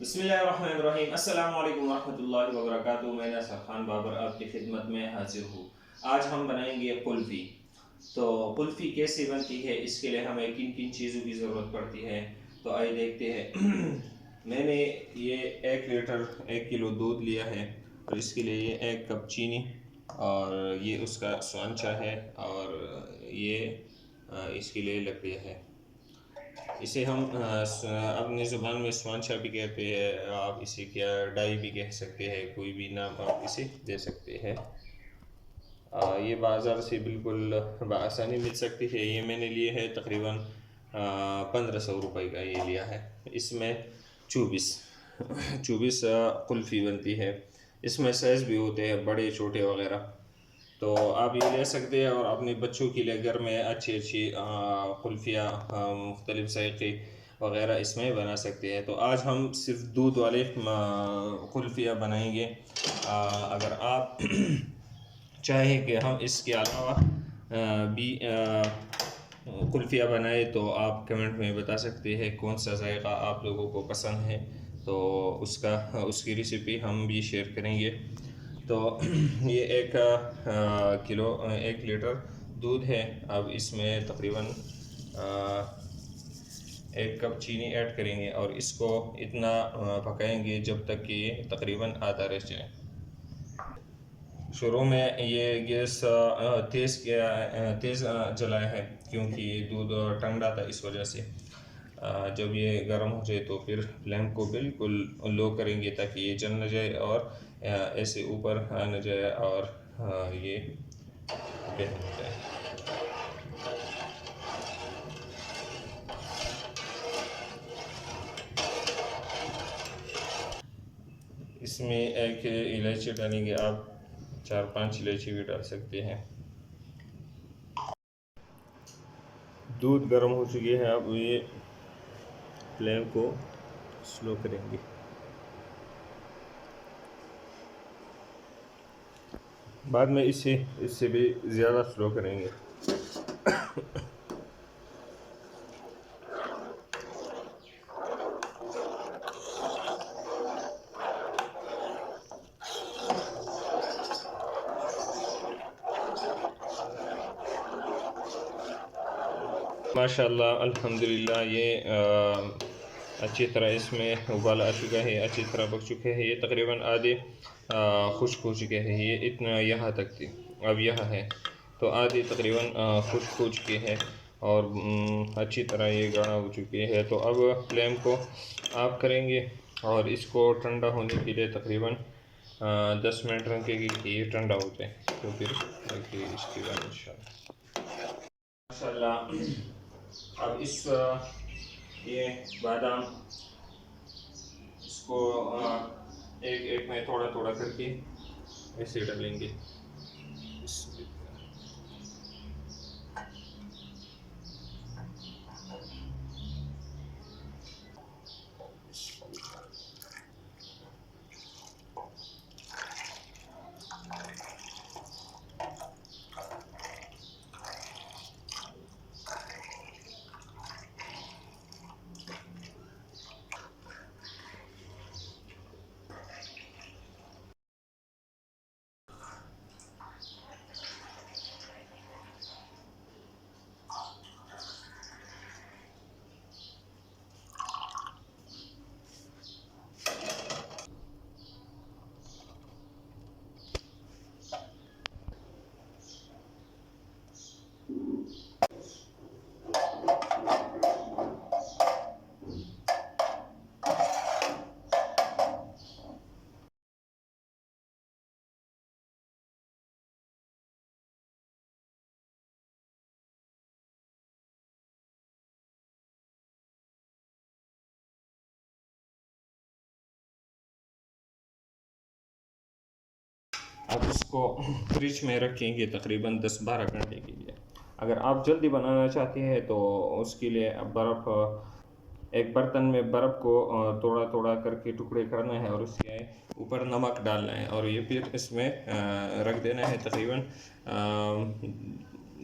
बिस्मिल्लाहिर्रहमानिर्रहीम। अस्सलाम वालेकुम रहमतुल्लाहि व बरकातुहू। मैं नसर खान बाबर आपकी खिदमत में हाजिर हूँ। आज हम बनाएंगे कुल्फ़ी। तो कुल्फ़ी कैसे बनती है, इसके लिए हमें किन किन चीज़ों की ज़रूरत पड़ती है, तो आइए देखते हैं। मैंने ये 1 लीटर 1 किलो दूध लिया है, और इसके लिए ये 1 कप चीनी, और ये उसका स्वांचा है, और ये इसके लिए लकड़ियाँ है। इसे हम अपनी ज़ुबान में स्वांचा भी कहते हैं, आप इसे क्या डाई भी कह सकते हैं, कोई भी नाम आप इसे दे सकते हैं। ये बाज़ार से बिल्कुल बआसानी मिल सकती है। ये मैंने लिए है तकरीबन 1500 रुपये का ये लिया है। इसमें 24 24 कुल्फ़ी बनती है। इसमें साइज़ भी होते हैं बड़े छोटे वगैरह, तो आप ये ले सकते हैं और अपने बच्चों के लिए घर में अच्छी अच्छी कुल्फ़ियाँ मुख्तलिफ़ ज़ायक़े वगैरह इसमें बना सकते हैं। तो आज हम सिर्फ दूध वाले कुल्फ़ियाँ बनाएंगे। अगर आप चाहें कि हम इसके अलावा भी कुल्फ़ियाँ बनाए, तो आप कमेंट में बता सकते हैं कौन सा ज़ायक़ा आप लोगों को पसंद है, तो उसकी रेसिपी हम भी शेयर करेंगे। तो ये 1 लीटर दूध है। अब इसमें तकरीबन 1 कप चीनी ऐड करेंगे, और इसको इतना पकाएंगे जब तक कि ये तकरीबन आधा रह जाए। शुरू में ये गैस तेज़ जलाया है, क्योंकि दूध ठंडा था, इस वजह से। जब ये गर्म हो जाए तो फिर फ्लेम को बिल्कुल लो करेंगे, ताकि ये जल न जाए और ऐसे ऊपर न जाए, और ये बेहतर हो जाए। इसमें एक इलायची डालेंगे, आप 4-5 इलायची भी डाल सकते हैं। दूध गर्म हो चुकी है, अब ये फ्लेम को स्लो करेंगे। बाद में इससे भी ज़्यादा स्लो करेंगे। माशाल्लाह अल्हम्दुलिल्लाह, ये अच्छी तरह इसमें उबाल आ चुका है, अच्छी तरह पक चुके हैं। ये तकरीबन आधे खुश्क हो चुके हैं। ये इतना यहाँ तक थी, अब यहाँ है, तो आधे तकरीबन खुश्क हो चुके हैं, और अच्छी तरह ये गाढ़ा हो चुके हैं। तो अब फ्लेम को ऑफ करेंगे, और इसको ठंडा होने के लिए तकरीबन 10 मिनट रखेंगे कि ये ठंडा हो जाए, तो फिर देखिए इसके बाद इंशाल्लाह। अब ये बादाम, इसको एक एक में थोड़ा थोड़ा करके ऐसे डालेंगे। अब इसको फ्रिज में रखेंगे तकरीबन 10-12 घंटे के लिए। अगर आप जल्दी बनाना चाहते हैं, तो उसके लिए बर्फ़, एक बर्तन में बर्फ़ को थोड़ा थोड़ा करके टुकड़े करना है, और उसके ऊपर नमक डालना है, और ये फिर इसमें रख देना है। तकरीबन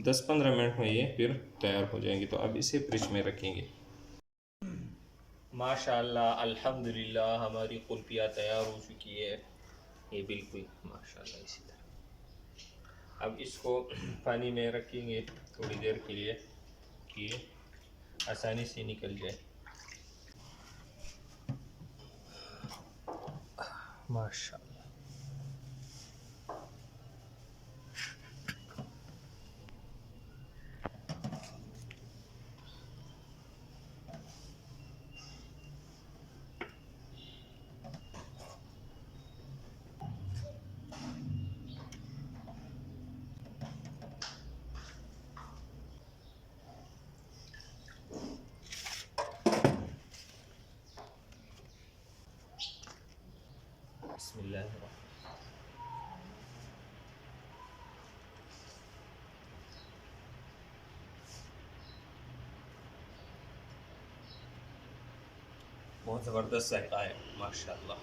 10-15 मिनट में ये फिर तैयार हो जाएंगे। तो अब इसे फ्रिज में रखेंगे। माशाल्लाह अल्हम्दुलिल्लाह हमारी कुल्फिया तैयार हो चुकी है। ये बिल्कुल माशाल्लाह इसी तरह। अब इसको पानी में रखेंगे थोड़ी देर के लिए कि आसानी से निकल जाए। माशाल्लाह बिस्मिल्लाह। बहुत ज़बरदस्त जायका है माशाल्लाह।